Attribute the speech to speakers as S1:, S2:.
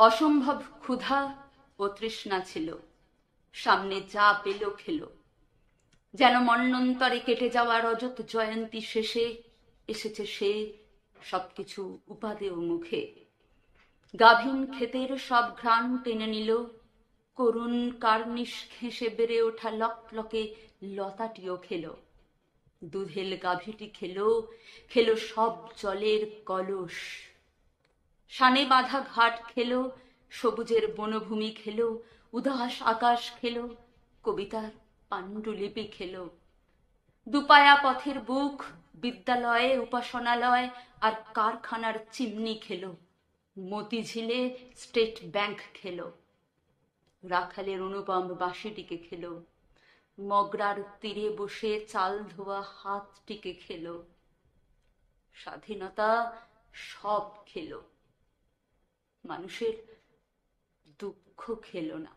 S1: অসম্ভব ক্ষুধা ও তৃষ্ণা ছিল, সামনে যা পেল খেলো। যেন মন্বন্তরে কেটে যাওয়া রজত জয়ন্তী শেষে এসেছে সে, সবকিছু উপাদেয় মুখে। গাভীন ক্ষেতের সব ঘ্রাণ টেনে নিল, করুণ কার্নিশ ঘেঁষে বেড়ে ওঠা লকলকে লতাটিও খেলো। দুধেল গাভীটি খেলো, খেলো সব জলের কলস। সানে বাঁধা ঘাট খেলো, সবুজের বনভূমি খেলো, উদাস আকাশ খেলো, কবিতার পাণ্ডুলিপি খেলো। দুপায়া পথের বুক, বিদ্যালয়ে উপাসনালয় আর কারখানার চিমনি খেলো। মতিঝিলে স্টেট ব্যাংক খেলো। রাখালের অনুপম বাঁশিটিকে খেলো। মগরার তীরে বসে চাল ধোয়া হাতটিকে খেলো। স্বাধীনতা সব খেলো, মানুষের দুঃখ খেলো না।